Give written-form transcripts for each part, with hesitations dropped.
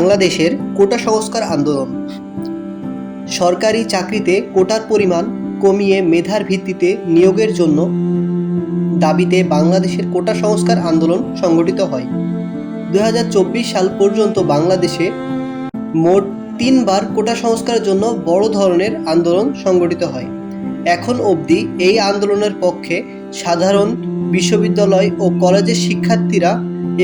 বাংলাদেশের কোটা সংস্কার আন্দোলন। সরকারি চাকরিতে কোটার পরিমাণ কমিয়ে মেধার ভিত্তিতে নিয়োগের জন্য দাবিতে বাংলাদেশের কোটা সংস্কার আন্দোলন সংগঠিত হয়। 2024 সাল পর্যন্ত বাংলাদেশে মোট 3 বার কোটা সংস্কারের জন্য বড় ধরনের আন্দোলন সংগঠিত হয়। এখন অবধি এই আন্দোলনের পক্ষে সাধারণ বিশ্ববিদ্যালয় ও কলেজের শিক্ষার্থীরা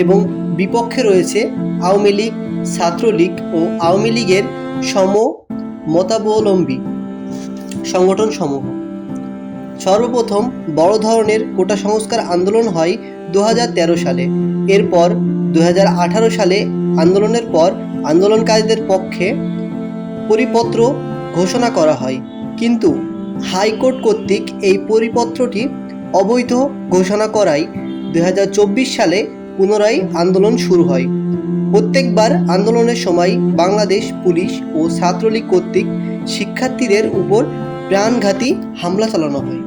এবং বিপক্ষে রয়েছে আওয়ামী লীগ, ছাত্রলীগ ও আওয়ামী লীগের মতাবলম্বী সংগঠনসমূহ। সর্বপ্রথম বড় ধরনের কোটা সংস্কার আন্দোলন হয় 2013 সালে। এরপর 2018 সালে আন্দোলনের পর আন্দোলনকারীদের পক্ষে পরিপত্র ঘোষণা করা হয়, কিন্তু হাইকোর্ট কর্তৃক এই পরিপত্রটি অবৈধ ঘোষণা করায় 2024 সালে পুনরায় আন্দোলন শুরু হয়। প্রত্যেকবার আন্দোলনের সময় বাংলাদেশ পুলিশ ও ছাত্রলীগ কর্তৃক শিক্ষার্থীদের উপর প্রাণঘাতী হামলা চালানো হয়।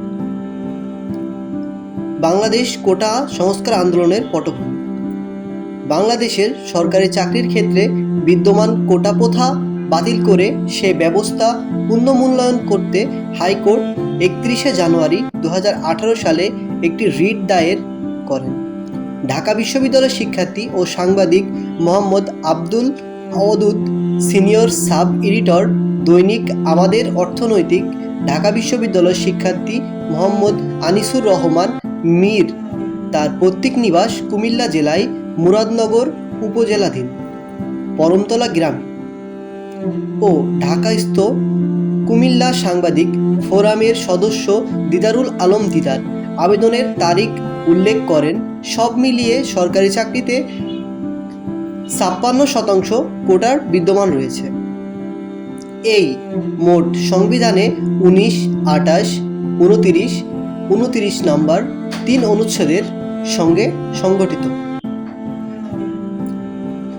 বাংলাদেশ কোটা সংস্কার আন্দোলনের পটভূমি। বাংলাদেশের সরকারি চাকরির ক্ষেত্রে বিদ্যমান কোটা প্রথা বাতিল করে সে ব্যবস্থা পুনর্মূল্যায়ন করতে হাইকোর্ট 31 জানুয়ারি 2018 সালে একটি রিট দায়ের করেন। ঢাকা বিশ্ববিদ্যালয়ের শিক্ষার্থী ও সাংবাদিক Mohammad Abdul Awadud, senior sub editor, Dainik Amader অর্থনৈতিক, ঢাকা বিশ্ববিদ্যালয়ের শিক্ষার্থী মোহাম্মদ আনিসুর রহমান মীর, তার পৈতৃক নিবাস কুমিল্লা জেলায় মুরাদনগর উপজেলাধীন পরমতলা গ্রামে, ও ঢাকাস্থ কুমিল্লা সাংবাদিক ফোরামের সদস্য দিদারুল আলম দিদার আবেদনের তারিখ উল্লেখ করেন। সব মিলিয়ে সরকারি চাকরিতে 56% কোটার বিদ্যমান রয়েছে। এই মোট সংবিধানে 19, 28, 29, 29 নম্বর 3 অনুচ্ছেদের সঙ্গে সংগঠিত।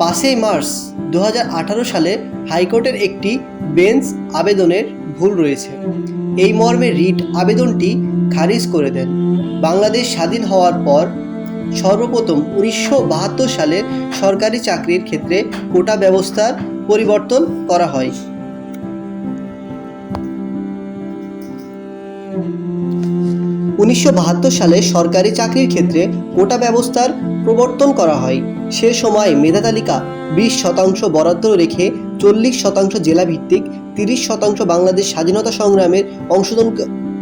5 মার্চ 2018 সালে হাইকোর্টের একটি বেঞ্চ আবেদনের ভুল রয়েছে, এই মর্মে রিট আবেদনটি খারিজ করে দেন। বাংলাদেশ স্বাধীন হওয়ার পর সর্বপ্রথম 1972 সালে সরকারি চাকরির ক্ষেত্রে কোটা ব্যবস্থার পরিবর্তন করা হয়। 1972 সালে সরকারি চাকরির ক্ষেত্রে কোটা ব্যবস্থার প্রবর্তন করা হয়। সে সময় মেধা তালিকা 20% বরাদ্দ রেখে 40% জেলাভিত্তিক, 30% বাংলাদেশ স্বাধীনতা সংগ্রামের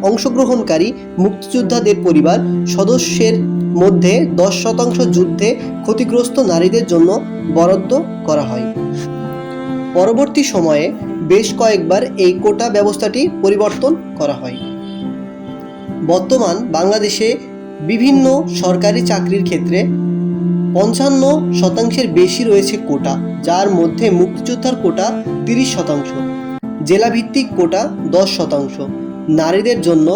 অংশগ্রহণকারী মুক্তিযোদ্ধাদের পরিবার সদস্যের মধ্যে 10% যুদ্ধে ক্ষতিগ্রস্ত নারীদের জন্য বরাদ্দ করা হয়। পরবর্তী সময়ে বেশ কয়েকবার এই কোটা ব্যবস্থাটি পরিবর্তন করা হয়। বর্তমান বাংলাদেশে বিভিন্ন সরকারি চাকরির ক্ষেত্রে 55% বেশি রয়েছে কোটা, যার মধ্যে মুক্তিযোদ্ধার কোটা 30%, জেলাভিত্তিক কোটা 10%, নারীদের জন্য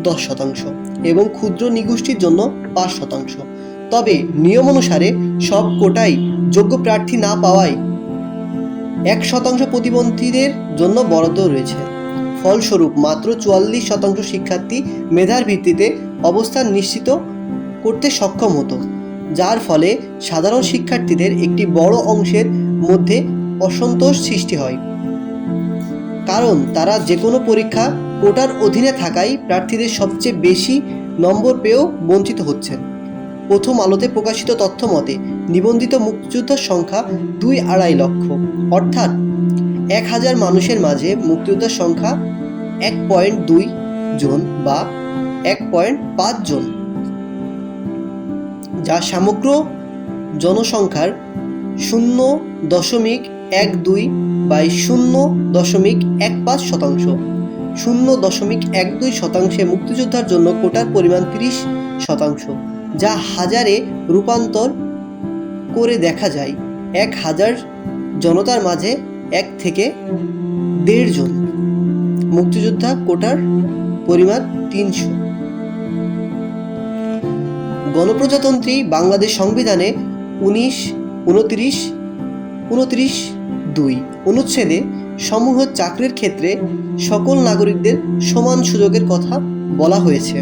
10% এবং ক্ষুদ্র নিগোষ্ঠীর জন্য 5%। তবে নিয়ম অনুসারে সব কোটাই যোগ্য প্রার্থী না পাওয়ায় 1% প্রতিবন্ধীদের জন্য বরাদ্দ রয়েছে। ফলস্বরূপ মাত্র 44% শিক্ষার্থী মেধার ভিত্তিতে অবস্থান নিশ্চিত করতে সক্ষম হতো, যার ফলে সাধারণ শিক্ষার্থীদের একটি বড় অংশের মধ্যে অসন্তোষ সৃষ্টি হয়, কারণ তারা যে কোনো পরীক্ষা কোটার অধীনে থাকায় প্রার্থীদের সবচেয়ে বেশি নম্বর পেয়েও বঞ্চিত হচ্ছেন। প্রথম আলোতে প্রকাশিত তথ্য মতে নিবন্ধিত মুক্তিযোদ্ধার সংখ্যা 2-2.5 লক্ষ, অর্থাৎ 1000 মানুষের মাঝে মুক্তিযোদ্ধার সংখ্যা 1.2 জন বা 1.5 জন, যা সমগ্র জনসংখ্যার 0.12/0.15%। 0.12% মুক্তিযোদ্ধার জন্য কোটার পরিমাণ 30%, যা হাজারে রূপান্তর করে দেখা যায় 1000 জনতার মাঝে 1 থেকে 1.5 জন। মুক্তিযোদ্ধা কোটার পরিমাণ 300। গণপ্রজাতন্ত্রী বাংলাদেশ সংবিধানে 29-29-2 অনুচ্ছেদে সমূহ চাকরির ক্ষেত্রে সকল নাগরিকদের সমান সুযোগের কথা বলা হয়েছে।